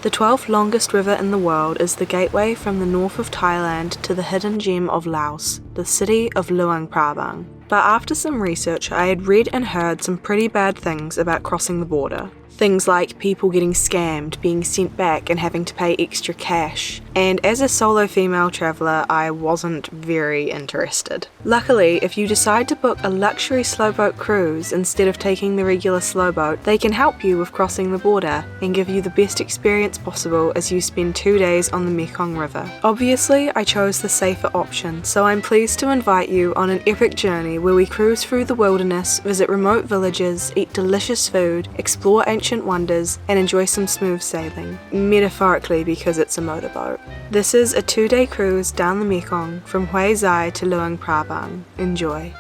The 12th longest river in the world is the gateway from the north of Thailand to the hidden gem of Laos, the city of Luang Prabang. But after some research, I had read and heard some pretty bad things about crossing the border. Things like people getting scammed, being sent back and having to pay extra cash. And as a solo female traveller, I wasn't very interested. Luckily, if you decide to book a luxury slowboat cruise instead of taking the regular slowboat, they can help you with crossing the border and give you the best experience possible as you spend 2 days on the Mekong River. Obviously, I chose the safer option, so I'm pleased to invite you on an epic journey where we cruise through the wilderness, visit remote villages, eat delicious food, explore ancient wonders, and enjoy some smooth sailing. Metaphorically, because it's a motorboat. This is a 2-day cruise down the Mekong from Huay Xai to Luang Prabang. Enjoy.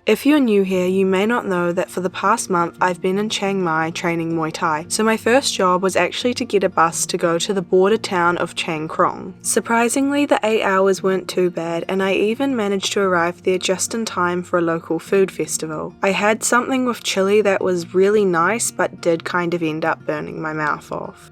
If you're new here, you may not know that for the past month I've been in Chiang Mai training Muay Thai, so my first job was actually to get a bus to go to the border town of Chiang Krong. Surprisingly, the 8 hours weren't too bad, and I even managed to arrive there just in time for a local food festival. I had something with chili that was really nice, but did kind of end up burning my mouth off.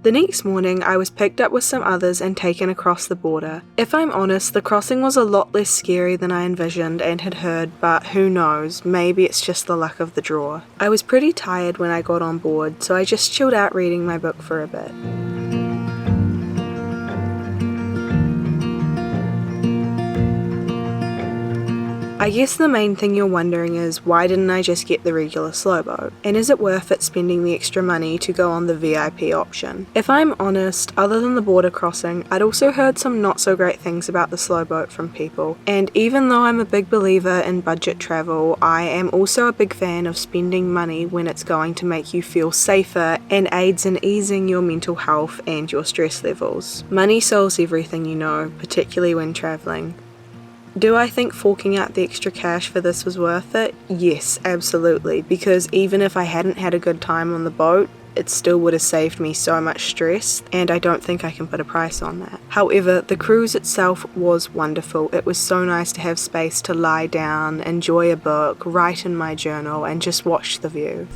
The next morning, I was picked up with some others and taken across the border. If I'm honest, the crossing was a lot less scary than I envisioned and had heard, but who knows, maybe it's just the luck of the draw. I was pretty tired when I got on board, so I just chilled out reading my book for a bit. I guess the main thing you're wondering is, why didn't I just get the regular slowboat? And is it worth it spending the extra money to go on the VIP option? If I'm honest, other than the border crossing, I'd also heard some not so great things about the slowboat from people. And even though I'm a big believer in budget travel, I am also a big fan of spending money when it's going to make you feel safer and aids in easing your mental health and your stress levels. Money solves everything, you know, particularly when traveling. Do I think forking out the extra cash for this was worth it? Yes, absolutely, because even if I hadn't had a good time on the boat, it still would have saved me so much stress, and I don't think I can put a price on that. However, the cruise itself was wonderful. It was so nice to have space to lie down, enjoy a book, write in my journal, and just watch the view.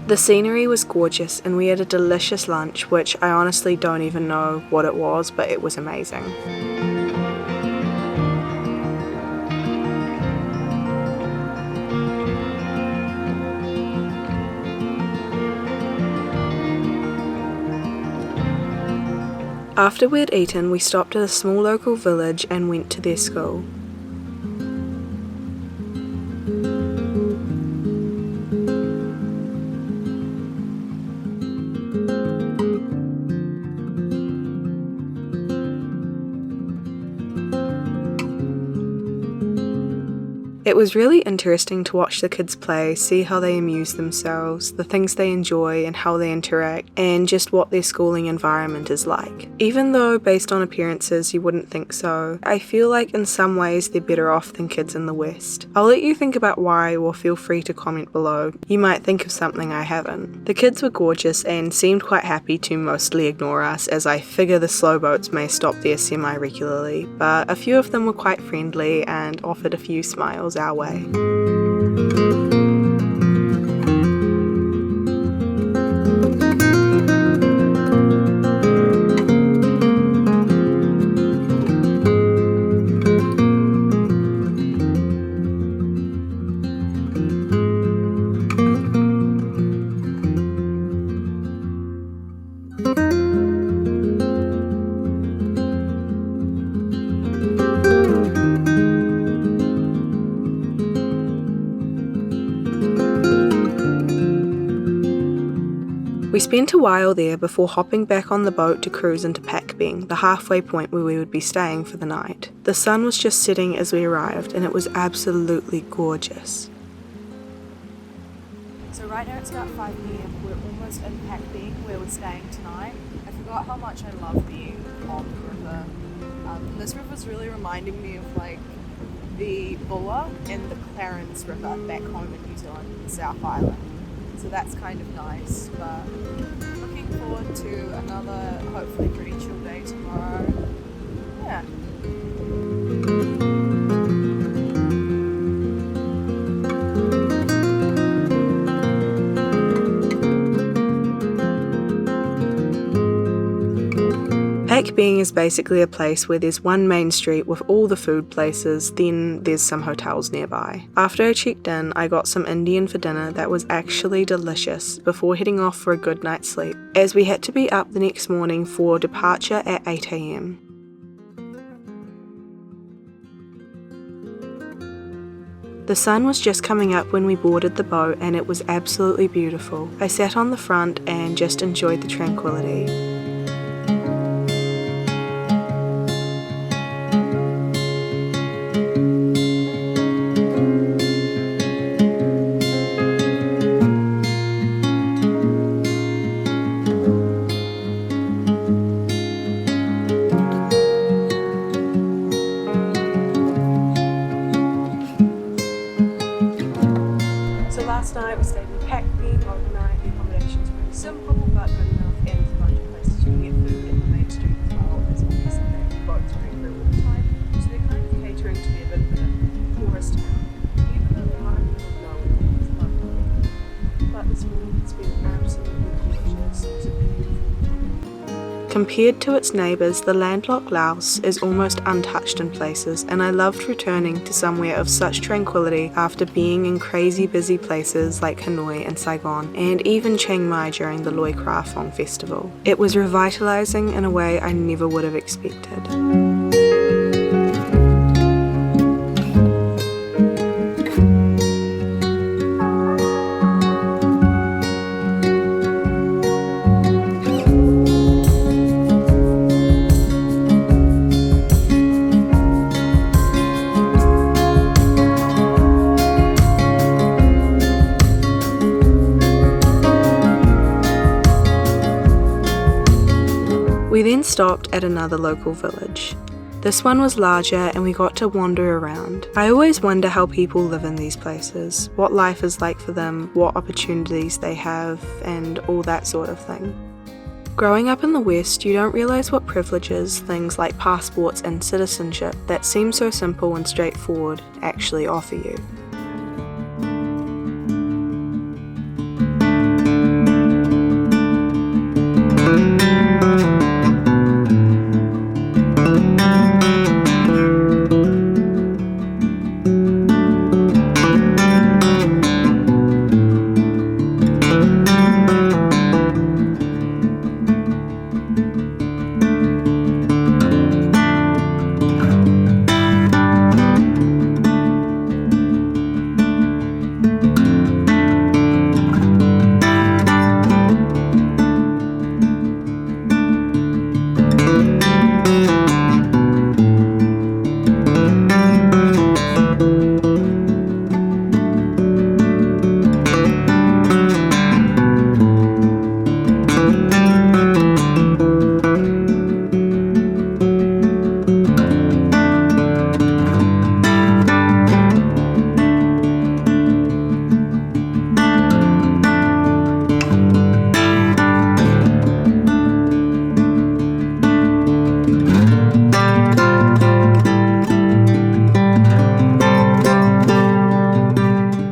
The scenery was gorgeous and we had a delicious lunch, which I honestly don't even know what it was, but it was amazing. After we'd eaten, we stopped at a small local village and went to their school. It was really interesting to watch the kids play, see how they amuse themselves, the things they enjoy and how they interact, and just what their schooling environment is like. Even though based on appearances you wouldn't think so, I feel like in some ways they're better off than kids in the West. I'll let you think about why, or feel free to comment below. You might think of something I haven't. The kids were gorgeous and seemed quite happy to mostly ignore us, as I figure the slowboats may stop there semi-regularly, but a few of them were quite friendly and offered a few smiles our way. We spent a while there before hopping back on the boat to cruise into Pakbeng, the halfway point where we would be staying for the night. The sun was just setting as we arrived and it was absolutely gorgeous. So right now it's about 5 PM, we're almost in Pakbeng where we're staying tonight. I forgot how much I love being on the river. This river's really reminding me of like the Bulla and the Clarence River back home in New Zealand, in the South Island. So that's kind of nice, but to another hopefully pretty chill day tomorrow. Yeah. Pakbeng is basically a place where there's one main street with all the food places, then there's some hotels nearby. After I checked in, I got some Indian for dinner that was actually delicious before heading off for a good night's sleep, as we had to be up the next morning for departure at 8 AM. The sun was just coming up when we boarded the boat and it was absolutely beautiful. I sat on the front and just enjoyed the tranquility. Last night we stayed in Pakbeng overnight. The accommodation's pretty simple but good enough, and there's a bunch of places you can get food in the main street as well, as obviously the boats are through all the time, so they're kind of catering to be a bit of a tourist town, even though they are in the middle of nowhere, it's lovely. But this morning it's been absolutely gorgeous. It's a beautiful. Compared to its neighbours, the landlocked Laos is almost untouched in places, and I loved returning to somewhere of such tranquility after being in crazy busy places like Hanoi and Saigon, and even Chiang Mai during the Luang Prabang festival. It was revitalising in a way I never would have expected. We then stopped at another local village. This one was larger and we got to wander around. I always wonder how people live in these places, what life is like for them, what opportunities they have, and all that sort of thing. Growing up in the West, you don't realise what privileges things like passports and citizenship that seem so simple and straightforward actually offer you.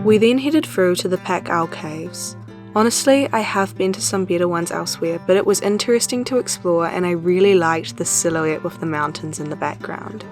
We then headed through to the Pak Ou Caves. Honestly, I have been to some better ones elsewhere, but it was interesting to explore and I really liked the silhouette with the mountains in the background.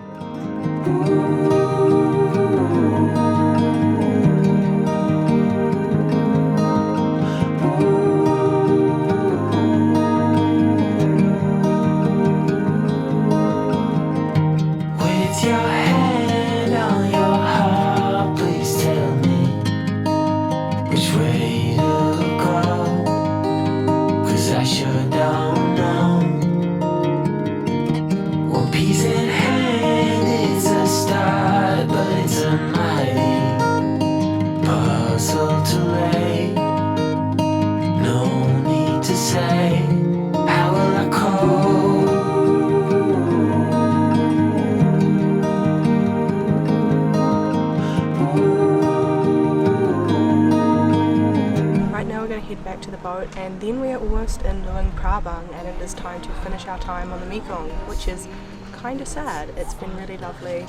Back to the boat And then we are almost in Luang Prabang and it is time to finish our time on the Mekong, which is kind of sad. It's been really lovely.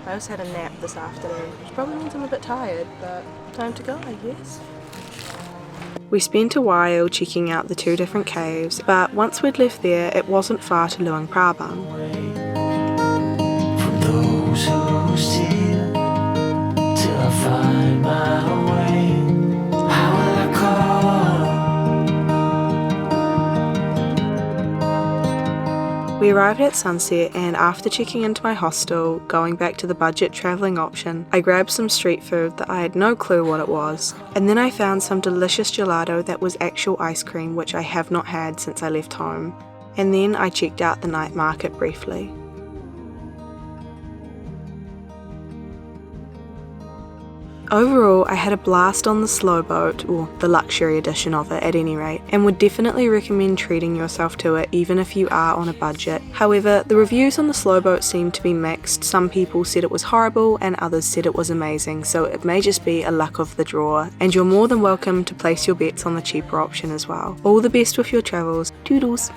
I also had a nap this afternoon, which probably means I'm a bit tired, but time to go, I guess. We spent a while checking out the 2 different caves, but once we'd left there, it wasn't far to Luang Prabang. From those who steal till I find my way, how will I call? We arrived at sunset, and after checking into my hostel, going back to the budget travelling option, I grabbed some street food that I had no clue what it was, and then I found some delicious gelato that was actual ice cream, which I have not had since I left home, and then I checked out the night market briefly. Overall, I had a blast on the slow boat, or the luxury edition of it at any rate, and would definitely recommend treating yourself to it even if you are on a budget. However, the reviews on the slow boat seemed to be mixed. Some people said it was horrible and others said it was amazing, so it may just be a luck of the draw, and you're more than welcome to place your bets on the cheaper option as well. All the best with your travels. Toodles!